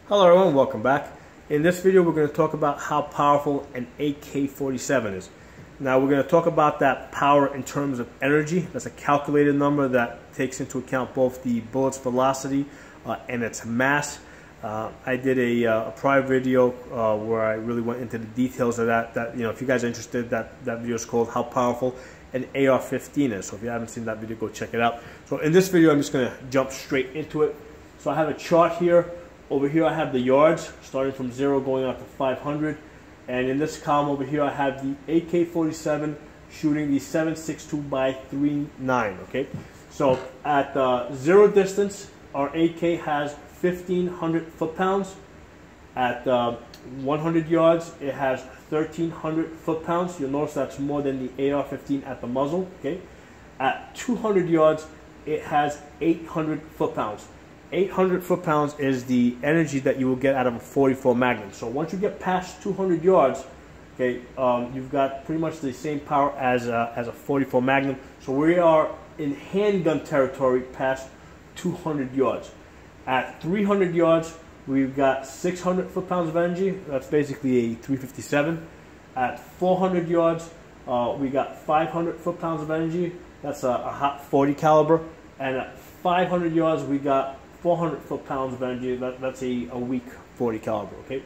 Hello everyone, welcome back. In this video we're going to talk about how powerful an AK-47 is. Now we're going to talk about that power in terms of energy. That's a calculated number that takes into account both the bullet's velocity and its mass. I did a prior video where I really went into the details of that. If you guys are interested, that video is called How Powerful an AR-15 is. So if you haven't seen that video, go check it out. So in this video I'm just going to jump straight into it. So I have a chart here. Over here I have the yards, starting from 0 going out to 500. And in this column over here I have the AK-47 shooting the 7.62 by 3.9. Okay, so at 0 distance, our AK has 1,500 foot-pounds. At 100 yards, it has 1,300 foot-pounds. You'll notice that's more than the AR-15 at the muzzle. Okay, at 200 yards, it has 800 foot-pounds. 800 foot-pounds is the energy that you will get out of a 44 Magnum. So once you get past 200 yards, okay, you've got pretty much the same power as a 44 Magnum. So we are in handgun territory past 200 yards. At 300 yards, we've got 600 foot-pounds of energy. That's basically a 357. At 400 yards, we got 500 foot-pounds of energy. That's a hot 40 caliber. And at 500 yards, we got 400 foot-pounds of energy. That's a weak 40 caliber. Okay.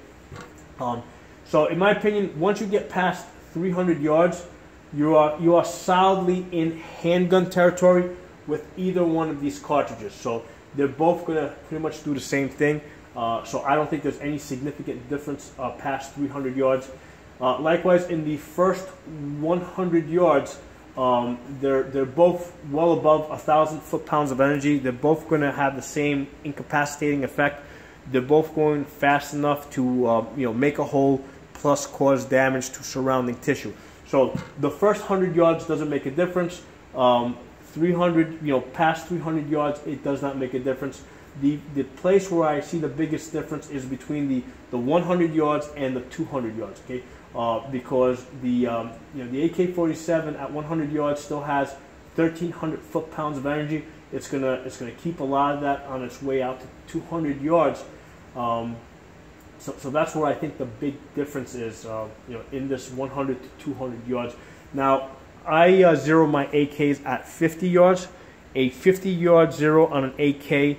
So in my opinion, once you get past 300 yards, you are solidly in handgun territory with either one of these cartridges. So they're both going to pretty much do the same thing. So I don't think there's any significant difference past 300 yards. Likewise, in the first 100 yards, they're both well above 1,000 foot-pounds of energy. They're both going to have the same incapacitating effect. They're both going fast enough to make a hole plus cause damage to surrounding tissue. So the first 100 yards doesn't make a difference. 300, past 300 yards, it does not make a difference. The place where I see the biggest difference is between the 100 yards and the 200 yards. Okay. Because the AK-47 at 100 yards still has 1,300 foot-pounds of energy. It's gonna keep a lot of that on its way out to 200 yards. So that's where I think the big difference is. In this 100 to 200 yards. Now I zero my AKs at 50 yards. A 50-yard zero on an AK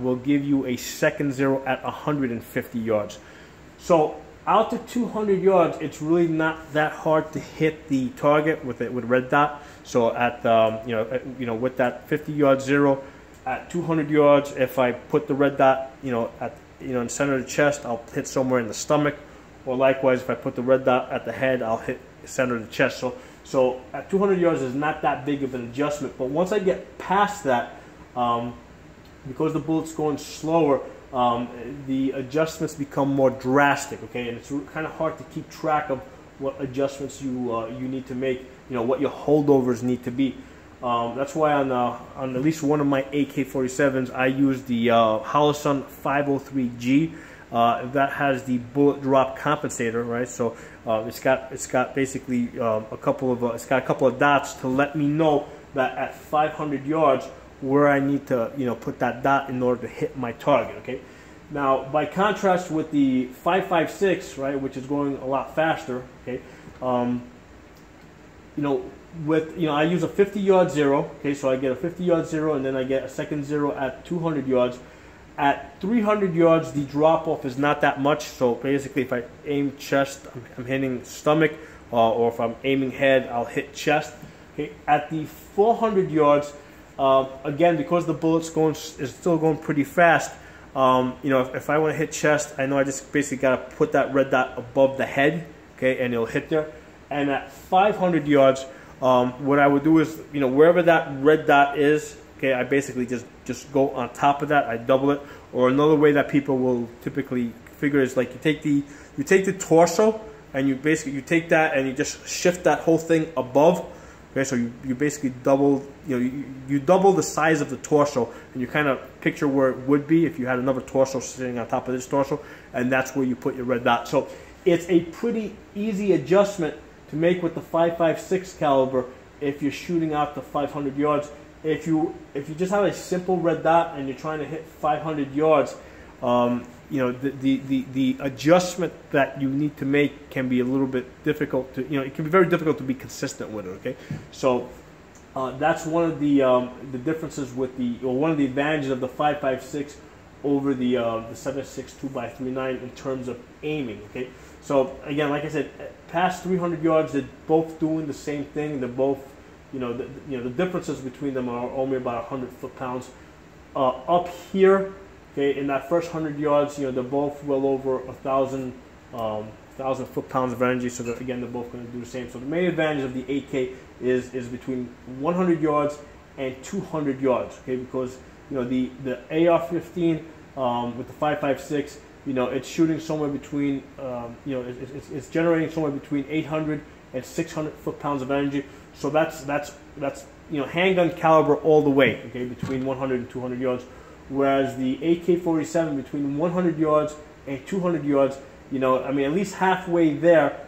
will give you a second zero at 150 yards. So out to 200 yards, it's really not that hard to hit the target with red dot. So at with that 50-yard zero, at 200 yards, if I put the red dot in the center of the chest, I'll hit somewhere in the stomach. Or likewise, if I put the red dot at the head, I'll hit the center of the chest. So at 200 yards is not that big of an adjustment. But once I get past that, because the bullet's going slower, the adjustments become more drastic, okay, and it's kind of hard to keep track of what adjustments you need to make, what your holdovers need to be. That's why on at least one of my AK-47s, I use the Holosun 503G. That has the bullet drop compensator, right? So it's got basically a couple of dots to let me know that at 500 yards where I need to put that dot in order to hit my target. Okay. Now by contrast with the 5.56, right, which is going a lot faster. Okay. I use a 50-yard zero. Okay, so I get a 50-yard zero and then I get a second zero at 200 yards. At 300 yards, the drop off is not that much. So basically, if I aim chest, I'm hitting stomach, or if I'm aiming head, I'll hit chest. Okay. At the 400 yards. Again, because the bullet's is still going pretty fast, if I want to hit chest, I know I just basically got to put that red dot above the head, okay, and it'll hit there. And at 500 yards, what I would do is, wherever that red dot is, okay, I basically just go on top of that. I double it. Or another way that people will typically figure is like you take the torso and you take that and you just shift that whole thing above. Okay, so you basically double, you double the size of the torso, and you kind of picture where it would be if you had another torso sitting on top of this torso, and that's where you put your red dot. So it's a pretty easy adjustment to make with the 5.56 caliber if you're shooting out to 500 yards. If you just have a simple red dot and you're trying to hit 500 yards, You know, the adjustment that you need to make can be a little bit difficult to, you know, it can be very difficult to be consistent with it, okay? So that's one of the differences with or one of the advantages of the 5.56 over the 7.6 2x39 in terms of aiming, okay? So again, like I said, past 300 yards, they're both doing the same thing. They're both, you know, the differences between them are only about 100 foot-pounds. Up here, okay, in that first 100 yards, you know, they're both well over 1,000 foot-pounds of energy. So that, again, they're both going to do the same. So the main advantage of the AK is between 100 yards and 200 yards, okay, because, you know, the AR-15 with the 5.56, you know, it's shooting somewhere between, you know, it's generating somewhere between 800 and 600 foot-pounds of energy. So that's you know, handgun caliber all the way, okay, between 100 and 200 yards. Whereas the AK-47 between 100 yards and 200 yards, you know, I mean, at least halfway there,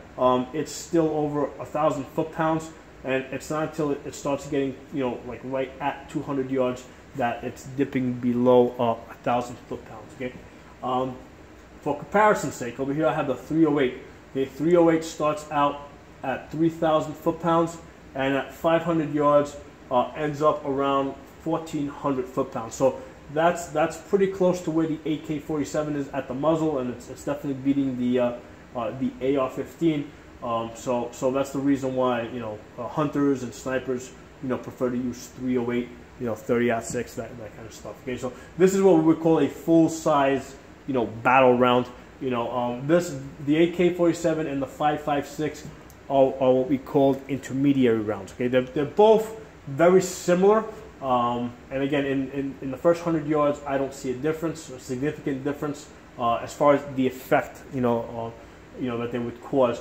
it's still over 1,000 foot-pounds, and it's not until it starts getting, you know, like right at 200 yards that it's dipping below 1,000 foot-pounds, okay? For comparison's sake, over here I have the 308. Okay, 308 starts out at 3,000 foot-pounds, and at 500 yards ends up around 1,400 foot-pounds. So that's pretty close to where the AK-47 is at the muzzle, and it's definitely beating the AR-15. So that's the reason why, you know, hunters and snipers, you know, prefer to use 308, you know, 30-06, that kind of stuff. Okay, so this is what we would call a full-size, you know, battle round. You know, the AK-47 and the 5.56 are what we call intermediary rounds. Okay, they're both very similar. And again, in the first 100 yards, I don't see a significant difference as far as the effect, you know, that they would cause.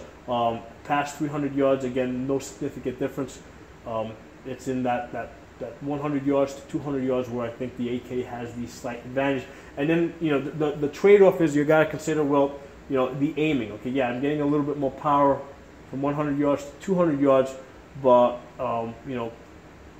Past 300 yards, again, no significant difference. It's in that 100 yards to 200 yards where I think the AK has the slight advantage. And then, you know, the trade-off is you got to consider, well, you know, the aiming. Okay, yeah, I'm getting a little bit more power from 100 yards to 200 yards, but you know,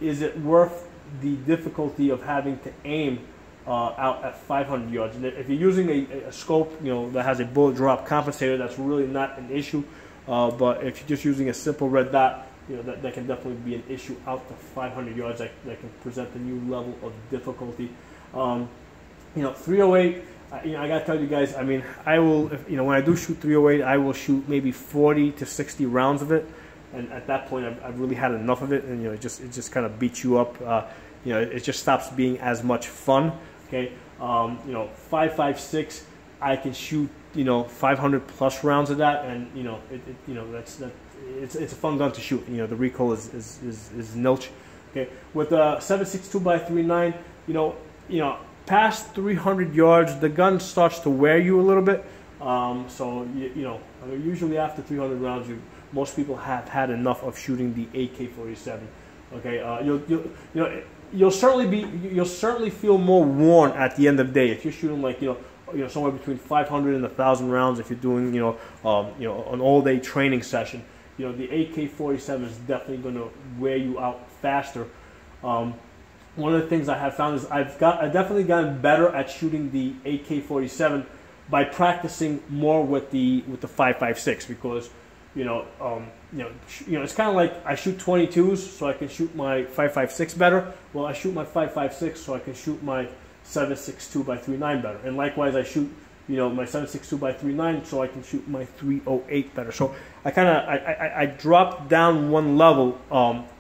is it worth the difficulty of having to aim out at 500 yards? And if you're using a scope, you know, that has a bullet drop compensator, that's really not an issue. But if you're just using a simple red dot, you know, that can definitely be an issue out to 500 yards. That can present a new level of difficulty. You know, 308. You know, I gotta tell you guys. I mean, I will. You know, when I do shoot 308, I will shoot maybe 40 to 60 rounds of it, and at that point, I've really had enough of it, and you know, it just kind of beats you up. You know, it just stops being as much fun. Okay. You know, 5.56, I can shoot, you know, 500 plus rounds of that, and you know, you know, it's a fun gun to shoot. You know, the recoil is nilch. Okay. With the 7.62 by 3.9, you know, past 300 yards, the gun starts to wear you a little bit. So you know, I mean, usually after 300 rounds, most people have had enough of shooting the AK-47. Okay. You'll certainly feel more worn at the end of the day if you're shooting, like, you know, somewhere between 500 and 1,000 rounds. If you're doing, you know, an all-day training session, you know, the AK-47 is definitely going to wear you out faster. One of the things I have found is I've definitely gotten better at shooting the AK-47 by practicing more with the 5.56, because you know, it's kind of like I shoot 22s so I can shoot my 5.56 better. Well, I shoot my 5.56 so I can shoot my 7.62 by 3.9 better, and likewise I shoot, you know, my 7.62 by 3.9 so I can shoot my 3.08 better. So I dropped down one level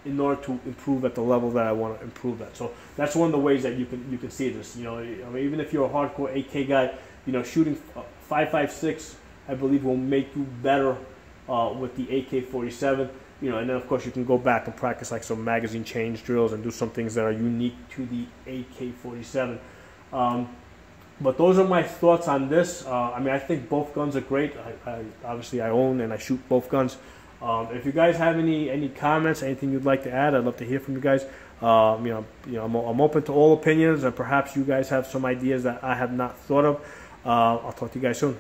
in order to improve at the level that I want to improve at. So that's one of the ways that you can see this. You know, I mean, even if you're a hardcore AK guy, you know, shooting 5.56, I believe, will make you better with the AK-47. You know, and then of course you can go back and practice like some magazine change drills and do some things that are unique to the AK-47. But those are my thoughts on this. I mean, I think both guns are great. Obviously I own and I shoot both guns. If you guys have any comments, anything you'd like to add, I'd love to hear from you guys. You know, I'm open to all opinions, and perhaps you guys have some ideas that I have not thought of. I'll talk to you guys soon.